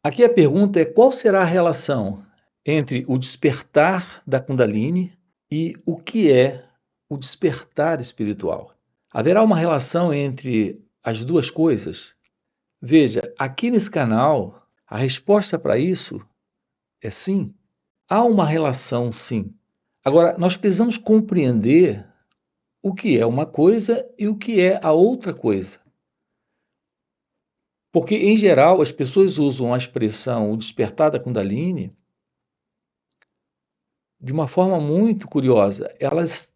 Aqui a pergunta é: qual será a relação entre o despertar da Kundalini e o que é o despertar espiritual? Haverá uma relação entre as duas coisas? Veja, aqui nesse canal, a resposta para isso é sim. Há uma relação, sim. Agora, nós precisamos compreender o que é uma coisa e o que é a outra coisa. Porque, em geral, as pessoas usam a expressão o despertar da Kundalini de uma forma muito curiosa. Elas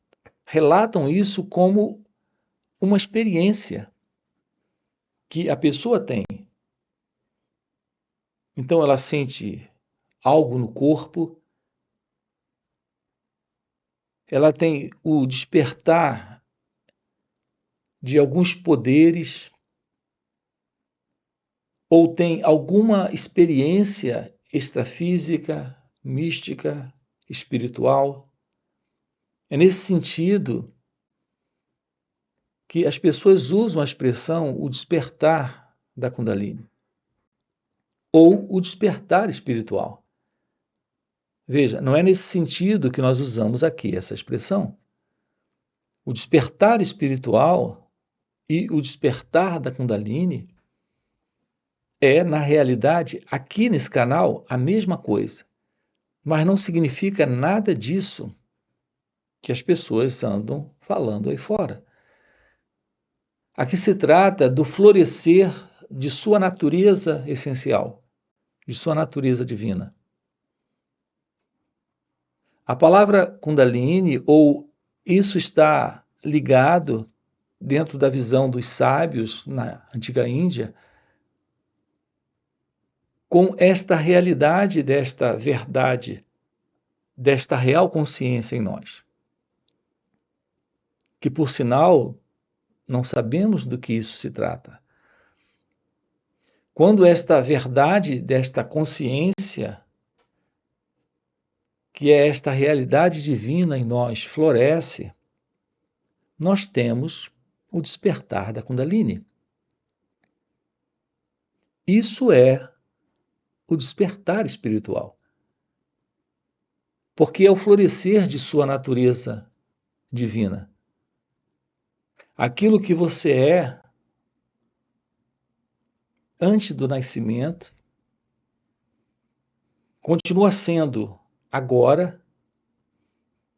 relatam isso como uma experiência que a pessoa tem. Então, ela sente algo no corpo, ela tem o despertar de alguns poderes, ou tem alguma experiência extrafísica, mística, espiritual. É nesse sentido que as pessoas usam a expressão o despertar da Kundalini, ou o despertar espiritual. Veja, não é nesse sentido que nós usamos aqui essa expressão. O despertar espiritual e o despertar da Kundalini é, na realidade, aqui nesse canal, a mesma coisa. Mas não significa nada disso que as pessoas andam falando aí fora. Aqui se trata do florescer de sua natureza essencial, de sua natureza divina. A palavra Kundalini, ou isso está ligado dentro da visão dos sábios na antiga Índia, com esta realidade desta verdade, desta real consciência em nós. Que, por sinal, não sabemos do que isso se trata. Quando esta verdade desta consciência, que é esta realidade divina em nós, floresce, nós temos o despertar da Kundalini. Isso é o despertar espiritual. Porque é o florescer de sua natureza divina. Aquilo que você é antes do nascimento continua sendo agora,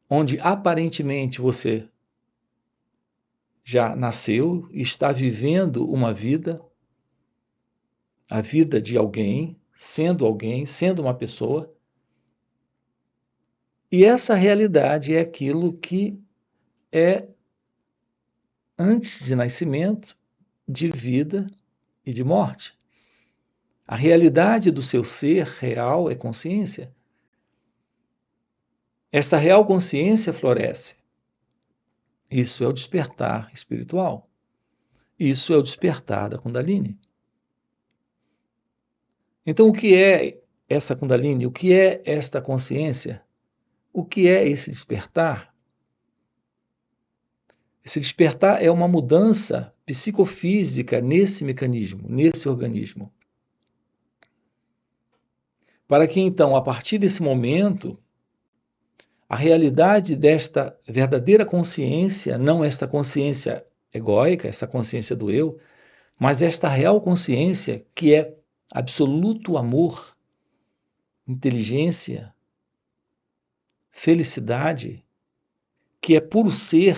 onde aparentemente você já nasceu e está vivendo uma vida, a vida de alguém, sendo uma pessoa. E essa realidade é aquilo que é antes de nascimento, de vida e de morte. A realidade do seu ser real é consciência. Esta real consciência floresce. Isso é o despertar espiritual. Isso é o despertar da Kundalini. Então, o que é essa Kundalini? O que é esta consciência? O que é esse despertar? Esse despertar é uma mudança psicofísica nesse mecanismo, nesse organismo. Para que então, a partir desse momento, a realidade desta verdadeira consciência, não esta consciência egóica, essa consciência do eu, mas esta real consciência que é absoluto amor, inteligência, felicidade, que é puro ser,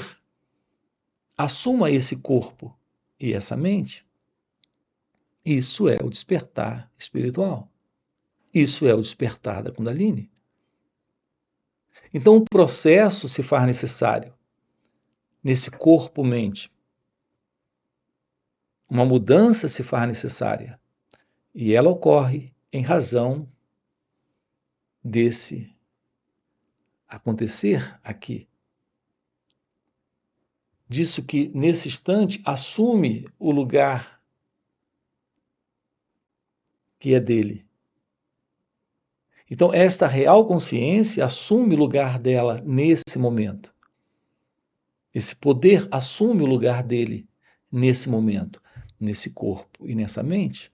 assuma esse corpo e essa mente. Isso é o despertar espiritual. Isso é o despertar da Kundalini. Então o processo se faz necessário nesse corpo-mente. Uma mudança se faz necessária e ela ocorre em razão desse acontecer aqui. Disso que nesse instante assume o lugar que é dele. Então esta real consciência assume o lugar dela nesse momento. Esse poder assume o lugar dele nesse momento, nesse corpo e nessa mente.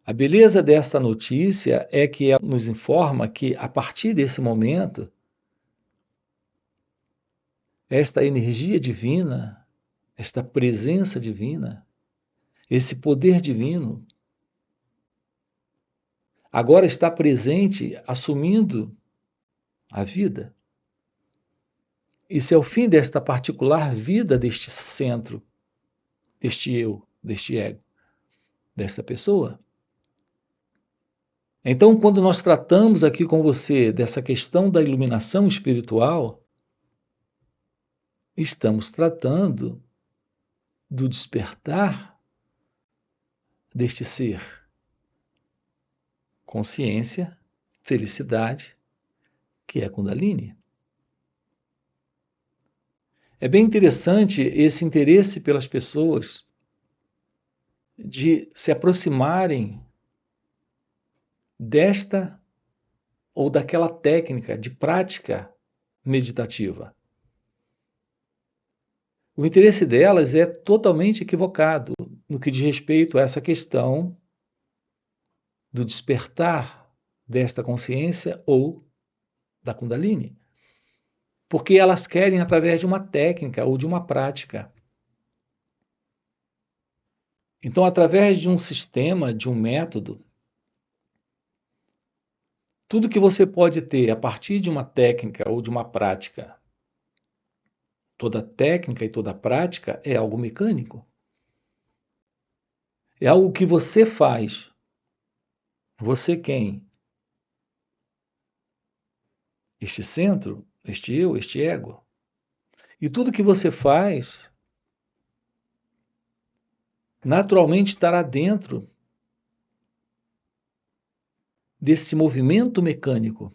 A beleza desta notícia é que ela nos informa que, a partir desse momento, esta energia divina, esta presença divina, esse poder divino, agora está presente, assumindo a vida. Isso é o fim desta particular vida deste centro, deste eu, deste ego, desta pessoa. Então, quando nós tratamos aqui com você dessa questão da iluminação espiritual, estamos tratando do despertar deste ser. Consciência, felicidade, que é a Kundalini. É bem interessante esse interesse pelas pessoas de se aproximarem desta ou daquela técnica de prática meditativa. O interesse delas é totalmente equivocado no que diz respeito a essa questão do despertar desta consciência ou da Kundalini. Porque elas querem através de uma técnica ou de uma prática. Então, através de um sistema, de um método, tudo que você pode ter a partir de uma técnica ou de uma prática, toda técnica e toda prática é algo mecânico. É algo que você faz. Você quem? Este centro, este eu, este ego. E tudo que você faz, naturalmente estará dentro desse movimento mecânico,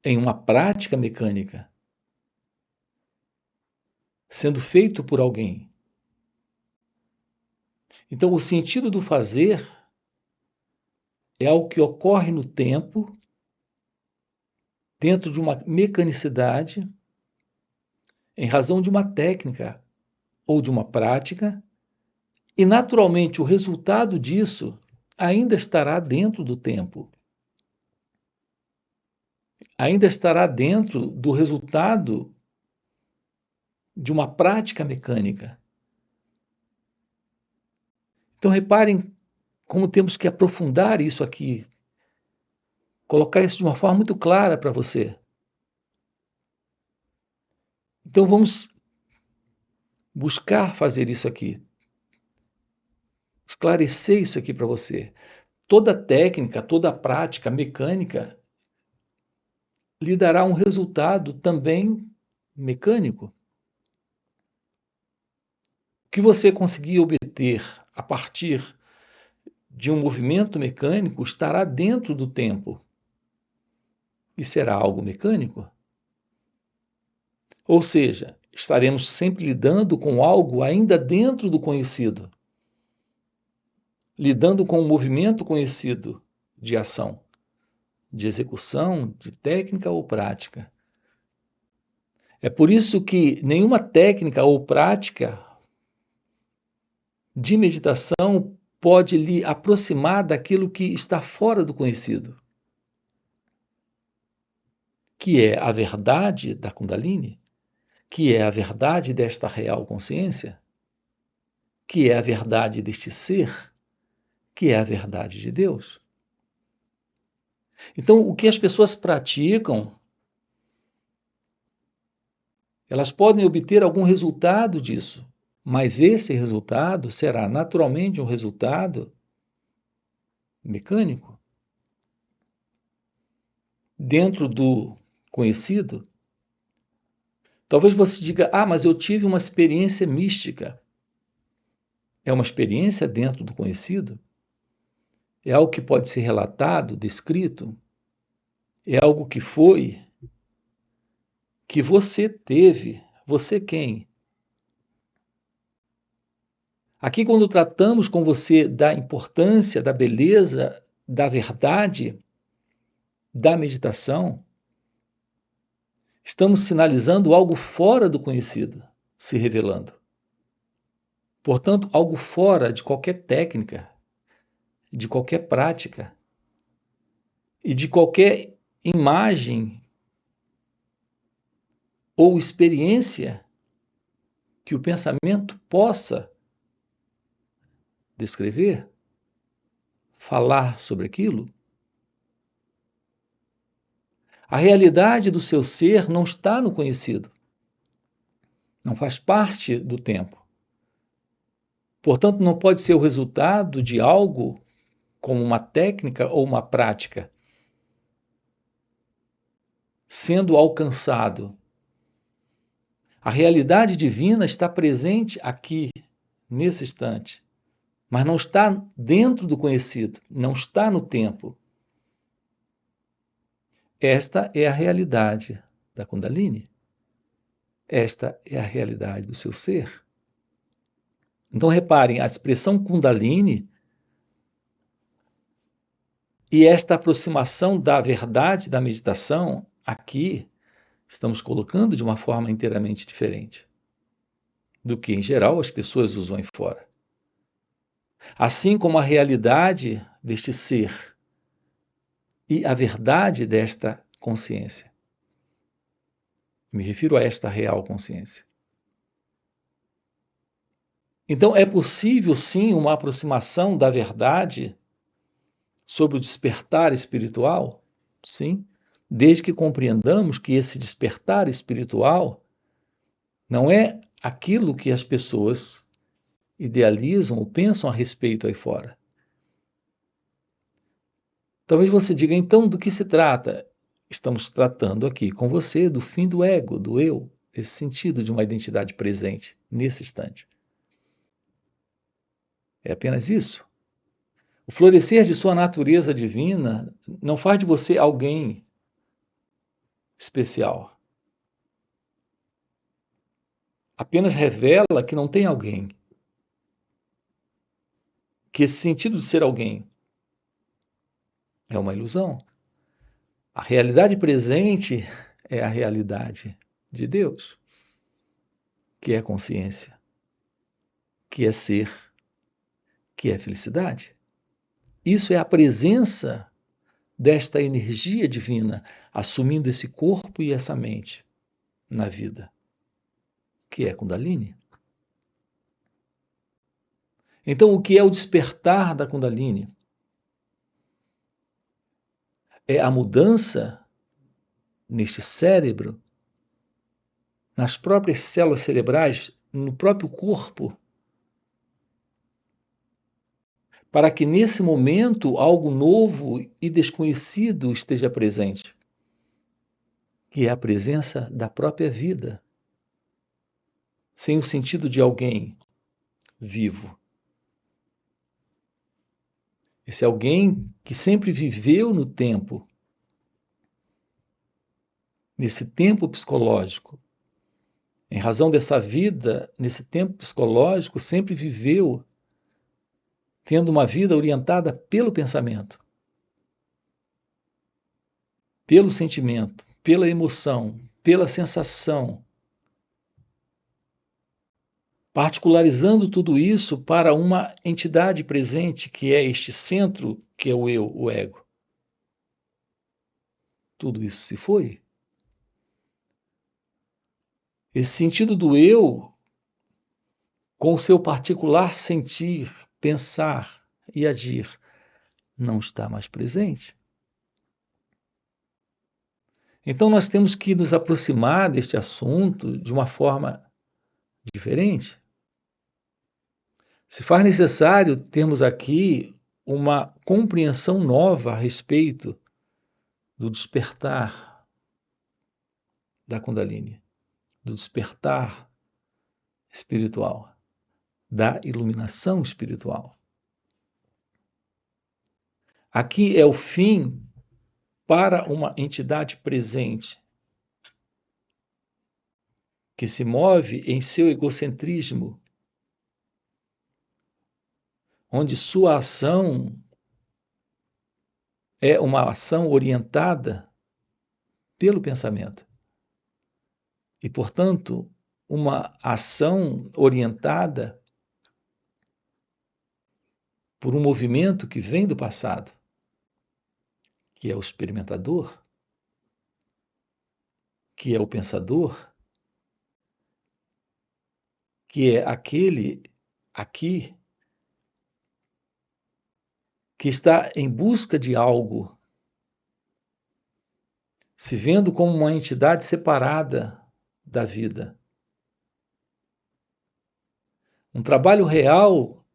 em uma prática mecânica, sendo feito por alguém. Então, o sentido do fazer é algo que ocorre no tempo, dentro de uma mecanicidade, em razão de uma técnica ou de uma prática, e naturalmente o resultado disso ainda estará dentro do tempo. Ainda estará dentro do resultado de uma prática mecânica. Então reparem como temos que aprofundar isso aqui, colocar isso de uma forma muito clara para você. Então vamos buscar fazer isso aqui, esclarecer isso aqui para você. Toda técnica, toda prática mecânica lhe dará um resultado também mecânico. O que você conseguir obter a partir de um movimento mecânico estará dentro do tempo e será algo mecânico. Ou seja, estaremos sempre lidando com algo ainda dentro do conhecido, lidando com um movimento conhecido de ação, de execução, de técnica ou prática. É por isso que nenhuma técnica ou prática de meditação pode lhe aproximar daquilo que está fora do conhecido, que é a verdade da Kundalini, que é a verdade desta real consciência, que é a verdade deste ser, que é a verdade de Deus. Então, o que as pessoas praticam, elas podem obter algum resultado disso, mas esse resultado será naturalmente um resultado mecânico, dentro do conhecido. Talvez você diga, mas eu tive uma experiência mística. É uma experiência dentro do conhecido? É algo que pode ser relatado, descrito? É algo que foi, que você teve? Você quem? Aqui, quando tratamos com você da importância, da beleza, da verdade, da meditação, estamos sinalizando algo fora do conhecido se revelando. Portanto, algo fora de qualquer técnica, de qualquer prática e de qualquer imagem ou experiência que o pensamento possa descrever, falar sobre aquilo. A realidade do seu ser não está no conhecido, não faz parte do tempo. Portanto, não pode ser o resultado de algo como uma técnica ou uma prática sendo alcançado. A realidade divina está presente aqui, nesse instante, mas não está dentro do conhecido, não está no tempo. Esta é a realidade da Kundalini. Esta é a realidade do seu ser. Então, reparem, a expressão Kundalini e esta aproximação da verdade da meditação, aqui, estamos colocando de uma forma inteiramente diferente do que, em geral, as pessoas usam aí fora. Assim como a realidade deste ser e a verdade desta consciência. Me refiro a esta real consciência. Então, é possível, sim, uma aproximação da verdade sobre o despertar espiritual? Sim, desde que compreendamos que esse despertar espiritual não é aquilo que as pessoas idealizam ou pensam a respeito aí fora. Talvez você diga, então, do que se trata? Estamos tratando aqui com você do fim do ego, do eu, desse sentido de uma identidade presente, nesse instante. É apenas isso. O florescer de sua natureza divina não faz de você alguém especial. Apenas revela que não tem alguém. Que esse sentido de ser alguém é uma ilusão. A realidade presente é a realidade de Deus, que é consciência, que é ser, que é felicidade. Isso é a presença desta energia divina assumindo esse corpo e essa mente na vida, que é Kundalini. Então, o que é o despertar da Kundalini? É a mudança neste cérebro, nas próprias células cerebrais, no próprio corpo, para que nesse momento algo novo e desconhecido esteja presente, que é a presença da própria vida, sem o sentido de alguém vivo. Esse alguém que sempre viveu no tempo, nesse tempo psicológico, em razão dessa vida, nesse tempo psicológico, sempre viveu tendo uma vida orientada pelo pensamento, pelo sentimento, pela emoção, pela sensação, particularizando tudo isso para uma entidade presente, que é este centro, que é o eu, o ego. Tudo isso se foi. Esse sentido do eu, com o seu particular sentir, pensar e agir, não está mais presente. Então nós temos que nos aproximar deste assunto de uma forma diferente. Se faz necessário termos aqui uma compreensão nova a respeito do despertar da Kundalini, do despertar espiritual, da iluminação espiritual. Aqui é o fim para uma entidade presente que se move em seu egocentrismo, onde sua ação é uma ação orientada pelo pensamento. E, portanto, uma ação orientada por um movimento que vem do passado, que é o experimentador, que é o pensador, que é aquele aqui que está em busca de algo, se vendo como uma entidade separada da vida. Um trabalho real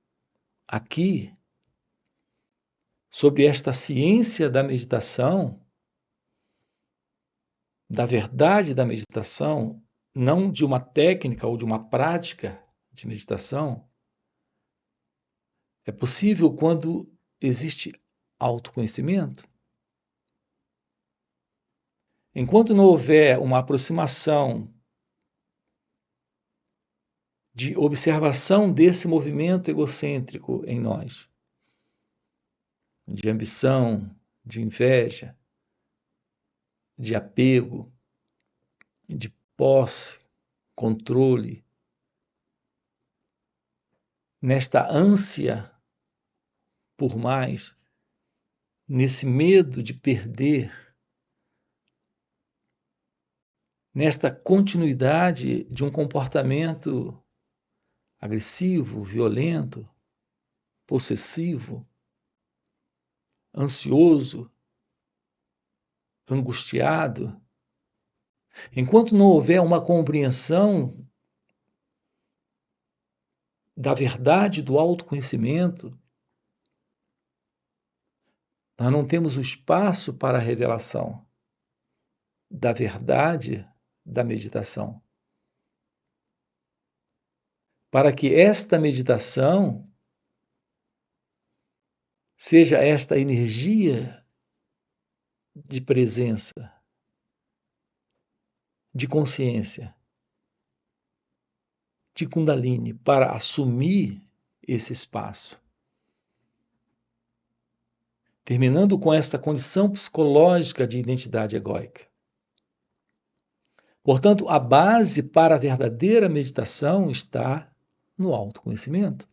aqui sobre esta ciência da meditação, da verdade da meditação, não de uma técnica ou de uma prática de meditação, é possível quando existe autoconhecimento. Enquanto não houver uma aproximação de observação desse movimento egocêntrico em nós, de ambição, de inveja, de apego, de posse, controle, nesta ânsia por mais, nesse medo de perder, nesta continuidade de um comportamento agressivo, violento, possessivo, ansioso, angustiado, enquanto não houver uma compreensão da verdade do autoconhecimento, nós não temos o espaço para a revelação da verdade da meditação. Para que esta meditação seja esta energia de presença, de consciência, de Kundalini, para assumir esse espaço. Terminando com esta condição psicológica de identidade egóica. Portanto, a base para a verdadeira meditação está no autoconhecimento.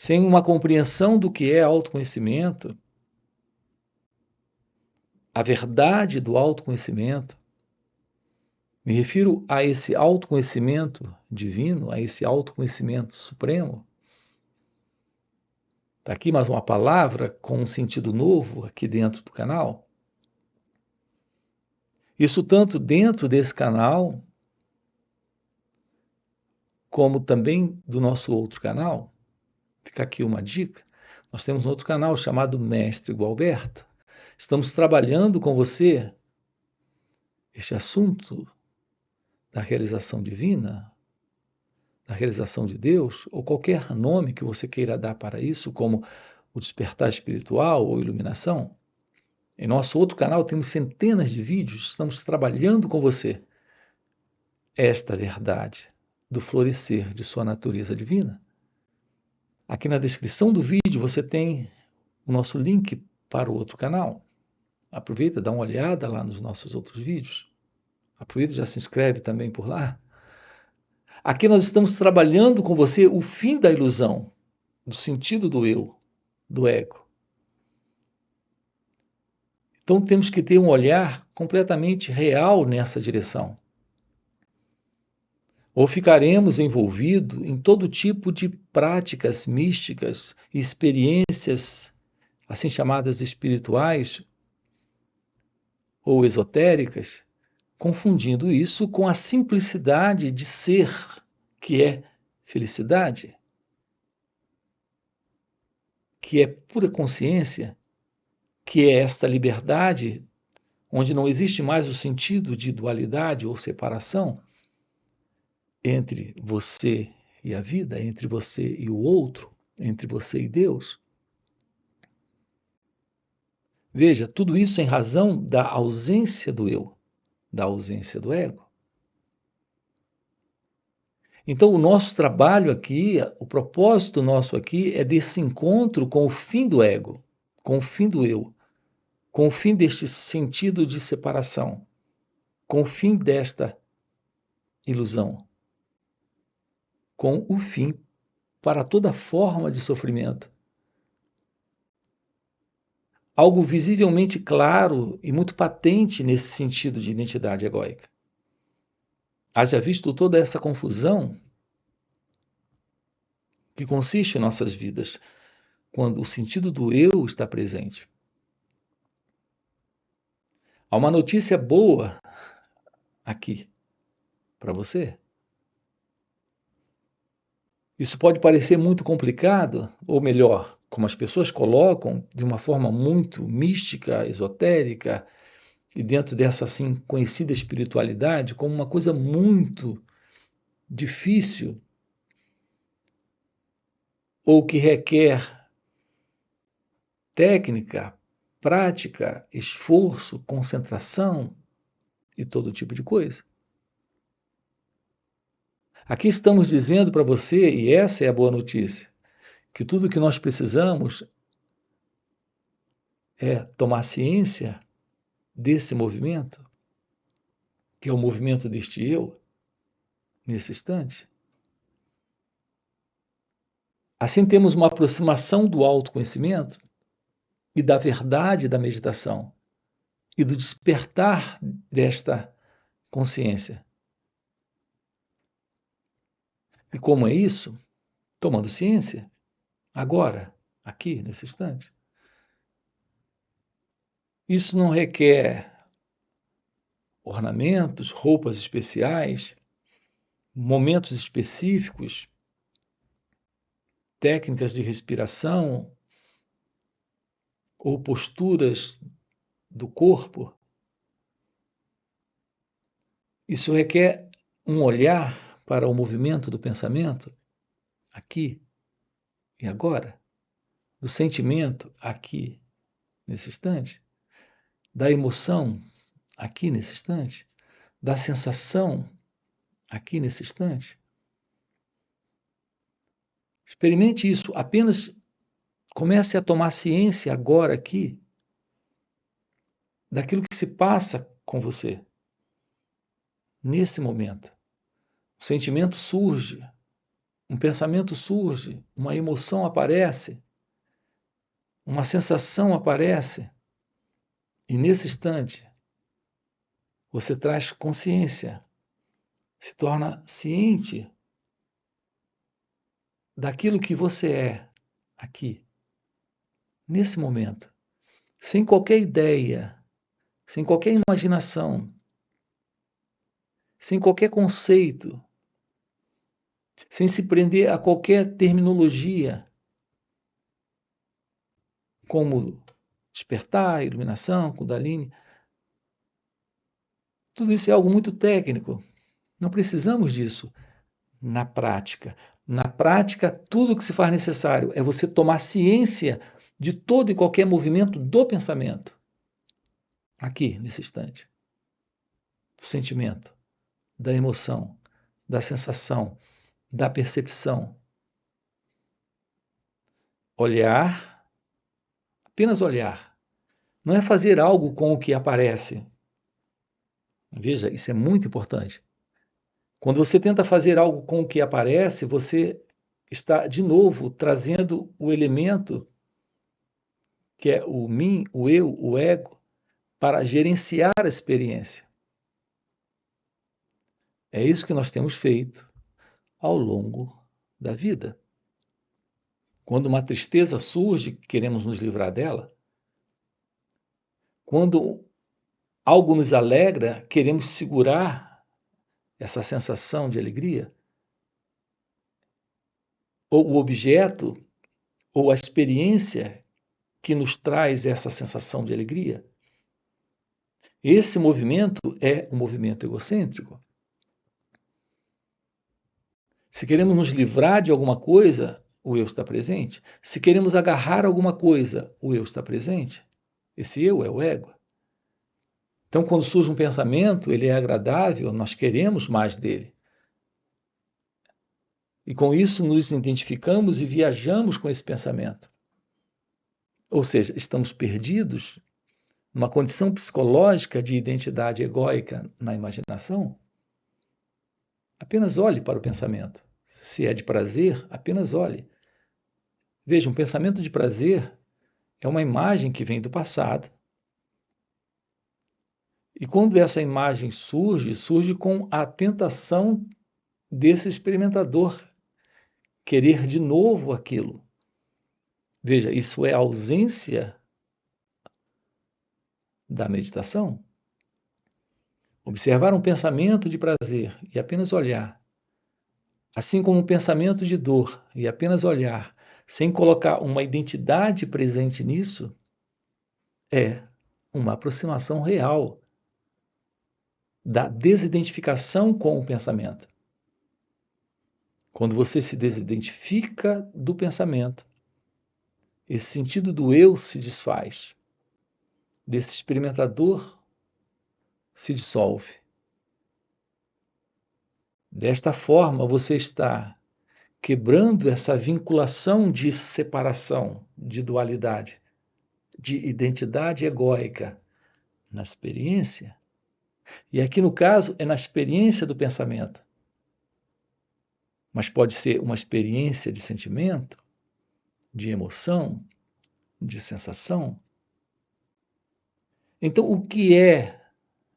Sem uma compreensão do que é autoconhecimento, a verdade do autoconhecimento, me refiro a esse autoconhecimento divino, a esse autoconhecimento supremo. Está aqui mais uma palavra com um sentido novo aqui dentro do canal. Isso tanto dentro desse canal, como também do nosso outro canal. Fica aqui uma dica. Nós temos um outro canal chamado Mestre Gualberto. Estamos trabalhando com você este assunto da realização divina, da realização de Deus, ou qualquer nome que você queira dar para isso, como o despertar espiritual ou iluminação. Em nosso outro canal temos centenas de vídeos, estamos trabalhando com você esta verdade do florescer de sua natureza divina. Aqui na descrição do vídeo você tem o nosso link para o outro canal. Aproveita, dá uma olhada lá nos nossos outros vídeos. Aproveita e já se inscreve também por lá. Aqui nós estamos trabalhando com você o fim da ilusão, do sentido do eu, do ego. Então temos que ter um olhar completamente real nessa direção. Ou ficaremos envolvidos em todo tipo de práticas místicas e experiências, assim chamadas espirituais ou esotéricas, confundindo isso com a simplicidade de ser, que é felicidade, que é pura consciência, que é esta liberdade, onde não existe mais o sentido de dualidade ou separação entre você e a vida, entre você e o outro, entre você e Deus. Veja, tudo isso em razão da ausência do eu, da ausência do ego. Então, o nosso trabalho aqui, o propósito nosso aqui é desse encontro com o fim do ego, com o fim do eu, com o fim deste sentido de separação, com o fim desta ilusão, com o fim para toda forma de sofrimento. Algo visivelmente claro e muito patente nesse sentido de identidade egóica. Haja visto toda essa confusão que consiste em nossas vidas, quando o sentido do eu está presente. Há uma notícia boa aqui para você. Isso pode parecer muito complicado, ou melhor, como as pessoas colocam, de uma forma muito mística, esotérica, e dentro dessa assim conhecida espiritualidade, como uma coisa muito difícil, ou que requer técnica, prática, esforço, concentração e todo tipo de coisa. Aqui estamos dizendo para você, e essa é a boa notícia, que tudo o que nós precisamos é tomar ciência desse movimento, que é o movimento deste eu, nesse instante. Assim temos uma aproximação do autoconhecimento e da verdade da meditação e do despertar desta consciência. E como é isso? Tomando ciência, agora, aqui, nesse instante. Isso não requer ornamentos, roupas especiais, momentos específicos, técnicas de respiração ou posturas do corpo. Isso requer um olhar para o movimento do pensamento, aqui e agora, do sentimento, aqui, nesse instante, da emoção, aqui nesse instante, da sensação, aqui nesse instante. Experimente isso, apenas comece a tomar ciência agora aqui daquilo que se passa com você. Nesse momento, um sentimento surge, um pensamento surge, uma emoção aparece, uma sensação aparece, e nesse instante você traz consciência, se torna ciente daquilo que você é aqui, nesse momento, sem qualquer ideia, sem qualquer imaginação, sem qualquer conceito, sem se prender a qualquer terminologia, como despertar, iluminação, Kundalini. Tudo isso é algo muito técnico. Não precisamos disso na prática. Na prática, tudo o que se faz necessário é você tomar ciência de todo e qualquer movimento do pensamento. Aqui, nesse instante. Do sentimento, da emoção, da sensação, da percepção. Olhar, apenas olhar. Não é fazer algo com o que aparece. Veja, isso é muito importante. Quando você tenta fazer algo com o que aparece, você está, de novo, trazendo o elemento que é o mim, o eu, o ego, para gerenciar a experiência. É isso que nós temos feito ao longo da vida. Quando uma tristeza surge, queremos nos livrar dela. Quando algo nos alegra, queremos segurar essa sensação de alegria. Ou o objeto, ou a experiência que nos traz essa sensação de alegria. Esse movimento é um movimento egocêntrico. Se queremos nos livrar de alguma coisa, o eu está presente. Se queremos agarrar alguma coisa, o eu está presente. Esse eu é o ego. Então, quando surge um pensamento, ele é agradável, nós queremos mais dele. E com isso nos identificamos e viajamos com esse pensamento. Ou seja, estamos perdidos numa condição psicológica de identidade egóica na imaginação. Apenas olhe para o pensamento. se é de prazer, apenas olhe. Veja, um pensamento de prazer é uma imagem que vem do passado. E quando essa imagem surge, surge com a tentação desse experimentador querer de novo aquilo. Veja, isso é ausência da meditação. Observar um pensamento de prazer e apenas olhar, assim como um pensamento de dor e apenas olhar, sem colocar uma identidade presente nisso, é uma aproximação real da desidentificação com o pensamento. Quando você se desidentifica do pensamento, esse sentido do eu se desfaz, desse experimentador se dissolve. Desta forma, você está quebrando essa vinculação de separação, de dualidade, de identidade egóica na experiência. E aqui, no caso, é na experiência do pensamento. Mas pode ser uma experiência de sentimento, de emoção, de sensação. Então, o que é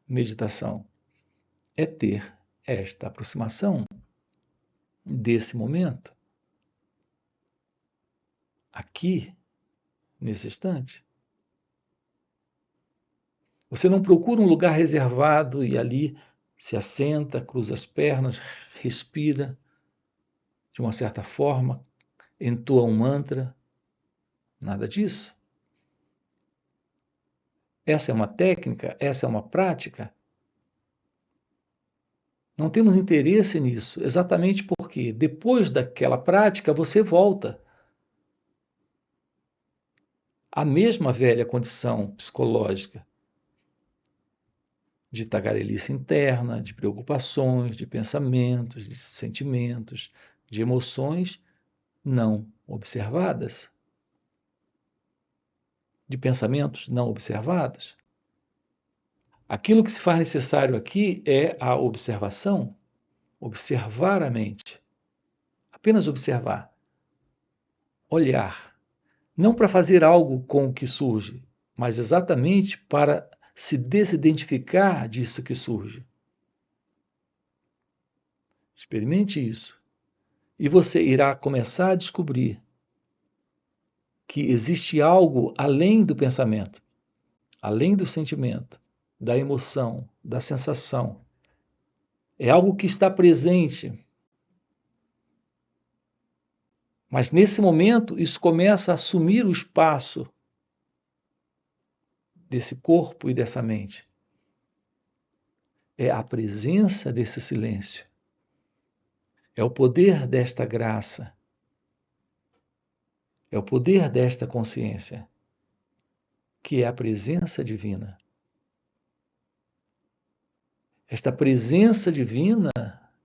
meditação? É ter esta aproximação desse momento, aqui, nesse instante. Você não procura um lugar reservado e ali se assenta, cruza as pernas, respira de uma certa forma, entoa um mantra. Nada disso. Essa é uma técnica, essa é uma prática. Não temos interesse nisso, exatamente porque depois daquela prática você volta à mesma velha condição psicológica de tagarelice interna, de preocupações, de pensamentos, de sentimentos, de emoções não observadas, de pensamentos não observados. Aquilo que se faz necessário aqui é a observação, observar a mente, apenas observar, olhar, não para fazer algo com o que surge, mas exatamente para se desidentificar disso que surge. Experimente isso e você irá começar a descobrir que existe algo além do pensamento, além do sentimento, da emoção, da sensação. É algo que está presente. Mas nesse momento, isso começa a assumir o espaço desse corpo e dessa mente. É a presença desse silêncio. É o poder desta graça. É o poder desta consciência, que é a presença divina. Esta presença divina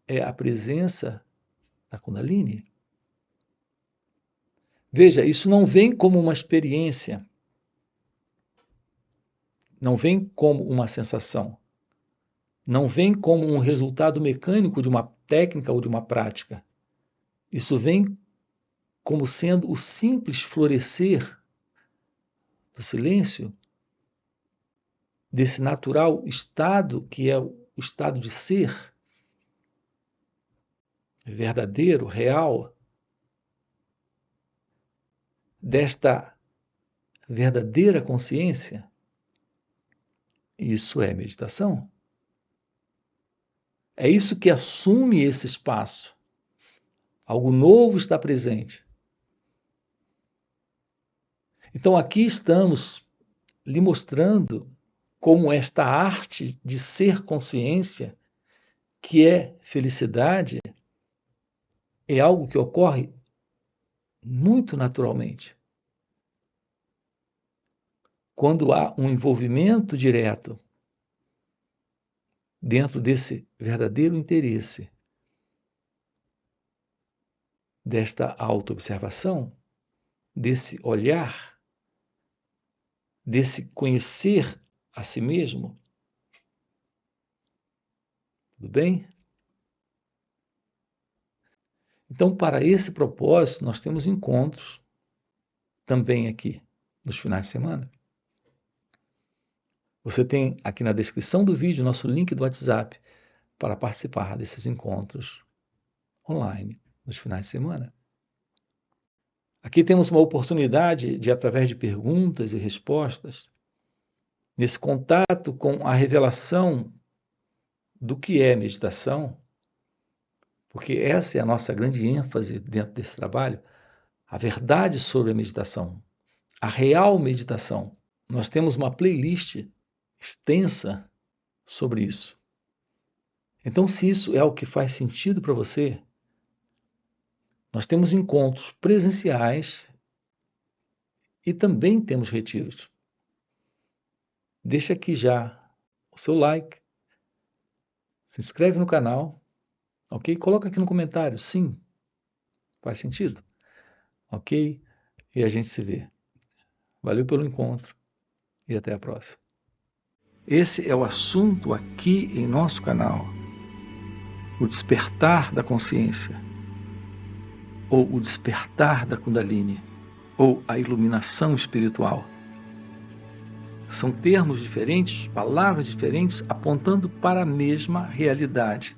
é a presença da Kundalini. Veja, isso não vem como uma experiência, não vem como uma sensação, não vem como um resultado mecânico de uma técnica ou de uma prática. Isso vem como sendo o simples florescer do silêncio, desse natural estado que é o estado de ser, verdadeiro, real, desta verdadeira consciência. Isso é meditação. É isso que assume esse espaço. Algo novo está presente. Então aqui estamos lhe mostrando como esta arte de ser consciência, que é felicidade, é algo que ocorre muito naturalmente. Quando há um envolvimento direto dentro desse verdadeiro interesse, desta autoobservação, desse olhar, desse conhecer a si mesmo. Tudo bem? Então, para esse propósito, nós temos encontros também aqui, nos finais de semana. Você tem aqui na descrição do vídeo nosso link do WhatsApp para participar desses encontros online nos finais de semana. Aqui temos uma oportunidade de, através de perguntas e respostas, nesse contato com a revelação do que é meditação, porque essa é a nossa grande ênfase dentro desse trabalho, a verdade sobre a meditação, a real meditação. Nós temos uma playlist extensa sobre isso. Então, se isso é o que faz sentido para você, nós temos encontros presenciais e também temos retiros. Deixa aqui já o seu like, se inscreve no canal, ok? Coloca aqui no comentário, sim, faz sentido, ok? E a gente se vê. Valeu pelo encontro e até a próxima. Esse é o assunto aqui em nosso canal, o despertar da consciência, ou o despertar da Kundalini, ou a iluminação espiritual. São termos diferentes, palavras diferentes, apontando para a mesma realidade.